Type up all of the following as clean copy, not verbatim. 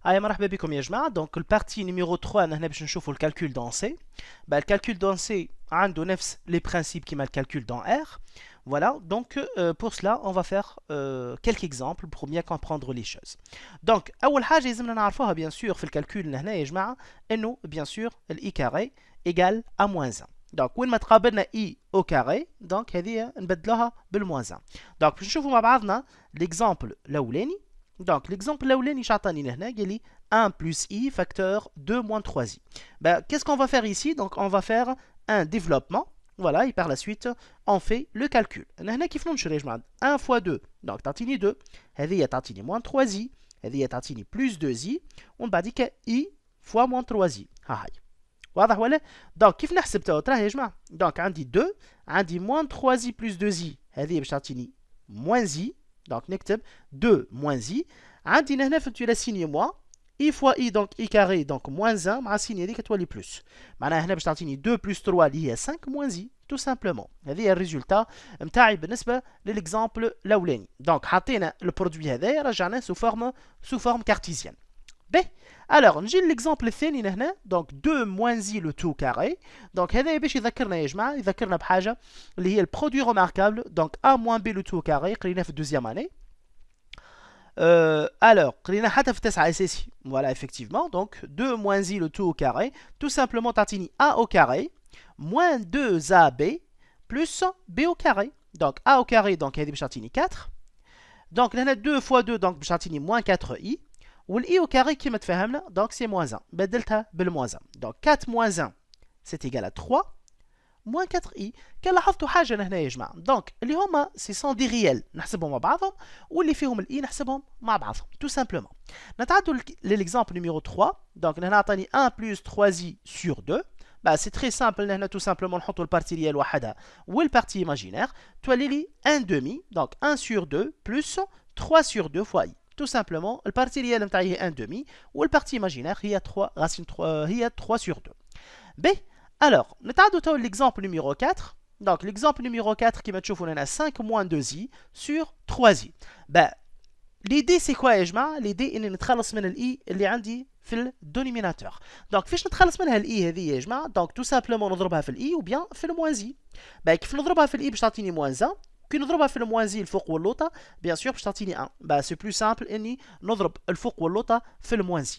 Allez, مرحبا بكم يا جماعة. Donc le partie numéro 3 نحن باش نشوفوا le calcul dans C. Le calcul dans C عنده نفس les principes qui le calcul dans R. Voilà, donc pour cela on va faire quelques exemples pour bien comprendre les choses. Donc أول حاجة لازمنا نعرفوها bien sûr في الكالكول هنا يا جماعة إنه bien sûr i carré égale à moins 1. Donc وين ما تقابلنا i au carré donc هذه نبدلوها بالموان 1. Donc باش نشوفوا مع بعضنا l'exemple الأولاني. Donc, l'exemple là où les il 1 plus i facteur 2 moins 3i. Ben, qu'est-ce qu'on va faire ici? Donc, on va faire un développement. Voilà, et par la suite, on fait le calcul. On a 1 fois 2. Donc, tatini 2. Il y a tatini moins 3i. Il y a tatini plus 2i. On va dire que i fois moins 3i. واضح ولا؟ donc كيف نحسب تراه يا جماعه donc عندي 2 عندي moins 3i plus 2i هذه باش تعطيني moins i. Donc, نكتب 2 moins i. عندي هنا فهمتوا لا سيني موان i fois i donc i carré donc moins 1 مع السيني هذيك تولي بلس. معناها هنا باش تعطيني 2 plus 3 اللي هي 5 moins i tout simplement. هذه هي الريزولتا نتاعي بالنسبه للاكزامبل الاولاني. دونك حطينا البرودوي هذايا رجعناه سو فورم كارتيزيان. باهي alors نجي للاكزامبل الثاني هنا دونك 2 moins i le tout carré. دونك هذا باش يذكرنا يا جماعه يذكرنا بحاجه اللي هي البرودوي ريماركابل دونك a moins b le tout carré قريناه في الدوزيام اني. Alors قرينا حتى في 9 اساسي. Voilà effectivement donc 2 moins i le tout au carré tout simplement تعطيني a au carré moins 2ab plus b au carré. donc a au carré donc هذه باش تعطيني 4. donc هنا 2 fois 2 donc باش تعطيني moins 4i. والi au carré كيما تفهمنا donc c'est moins 1 بدلتها بالموان 1. donc 4 moins 1 c'est égal à 3 moins 4i. كان لاحظتوا حاجه هنا يا جماعه دونك اللي هما سي سون دي ريال نحسبهم مع بعضهم واللي فيهم الاي نحسبهم مع بعضهم تو سامبلومون. نتعدوا للاكزامبل نيميرو 3 دونك هنا عطاني 1 plus 3i sur 2. bah c'est très simple هنا tout simplement نحطوا البارتي ريال وحدها والبارتي ايماجينير تولي لي 1 demi donc 1 sur 2 plus 3 sur 2 fois i. tout simplement البارتي ريال نتاعي هي 1 demi والبارتي ايماجينير هي 3 racine 3 هي 3 sur 2. b alors, nous avons l'exemple numéro 4. Donc, l'exemple numéro 4 qui m'a dit qu'on a 5 moins 2i sur 3i. Ben, l'idée c'est quoi, Ejma? L'idée c'est de نتخلص من i اللي عندي في الدونيميناتور. Donc, فاش نتخلص منها i هذه يا جماعه؟ donc tout simplement نضربها في i ou bien في الموان i. ben, كيف نضربها في i باش تعطيني موان 1. كي نضربها في الموان i الفوق واللوطه bien sûr باش تعطيني 1. ben, c'est plus simple اني نضرب الفوق واللوطه في الموان i.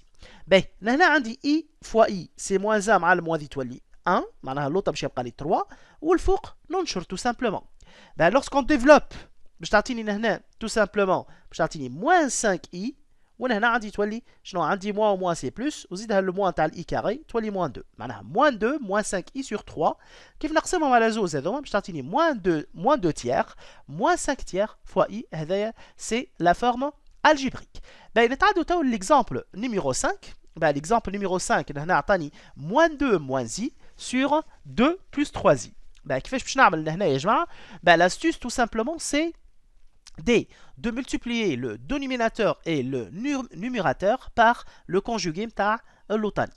ben, هنا عندي i fois i c'est moins 1 مع الموان تولي 1 معناها اللوطه باش يبقى لي 3 والفوق ننشر تو سامبلومون. ben lorsqu'on développe باش تعطيني هنا تو سامبلومون باش تعطيني موان 5 اي وهنا عندي تولي شنو عندي موان وموان سي بلس وزيدها الموان تاع الاي كاري تولي موان 2 معناها موان 2 موان 5 اي سور 3. كيف نقسمهم على زوز هذوما باش تعطيني موان 2 تيير موان 5 تيير فوا اي. هذايا سي لا فورم الجبريك. ben نتعدوا تو ليكزامبل نيميرو 5. ben l'exemple numéro 5 هنا عطاني moins 2 moins i sur 2 plus 3i. ben كيفاش باش نعمل هنا يا جماعه؟ ben l'astuce tout simplement c'est de multiplier le dénominateur et le numérateur par le conjugué تاع اللوطاني.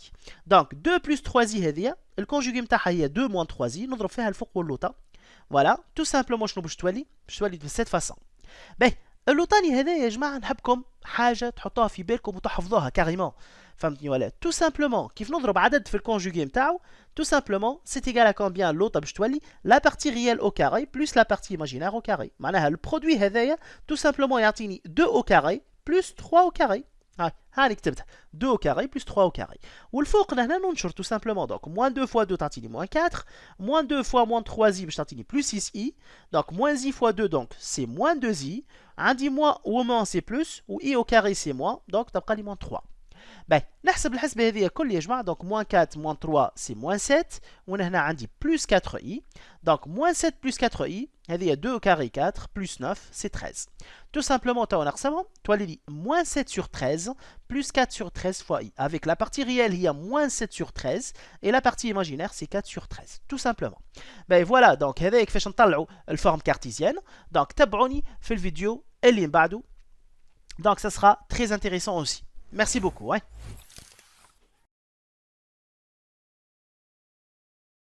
donc 2 plus 3i هذه الكونجوغي نتاعها هي 2 moins 3i نضرب فيها الفوق واللوطه. voilà tout simplement شنو باش تولي؟ باش تولي de cette façon. ben اللوطاني هذا يا جماعه نحبكم حاجه تحطوها في بالكم وتحفظوها كاريمون. فهمتني ولا؟ تو سامبلومون كيف نضرب عدد في الكونجوغي نتاعو تو سامبلومون سيت ايغال ا كومبيان لوطه باش تولي لا بارتي ريال او كاري بلس لا بارتي ايماجينير او كاري. معناها البرودوي هذايا تو سامبلومون يعطيني 2 او كاري بلس 3 او كاري. هاني كتبتها 2 au carré plus 3 au carré. والفوق هنا ننشر tout simplement donc moins 2 fois 2 تعطيني moins 4 moins 2 fois moins 3i باش تعطيني plus 6i donc moins i fois 2 donc c'est moins 2i عندي moins ou moins c'est plus ou i au carré c'est moins donc تبقى لي moins 3. ben نحسب الحسبه هذه كل يا جماعه donc moins 4 moins 3 c'est moins 7 وانا هنا عندي plus 4i donc moins 7 plus 4i هذه 2 au carré 4 plus 9 c'est 13. tout simplement تو نقسمهم تولي لي moins 7 sur 13 plus 4 sur 13 fois i avec la partie réelle il y a moins 7 sur 13 et la partie imaginaire c'est 4 sur 13 tout simplement. ben voilà donc هذا كيفاش نطلعوا الفورم كارتيزيان. donc تابعوني في الفيديو اللي من بعده donc ça sera très intéressant aussi. Merci beaucoup. Ouais.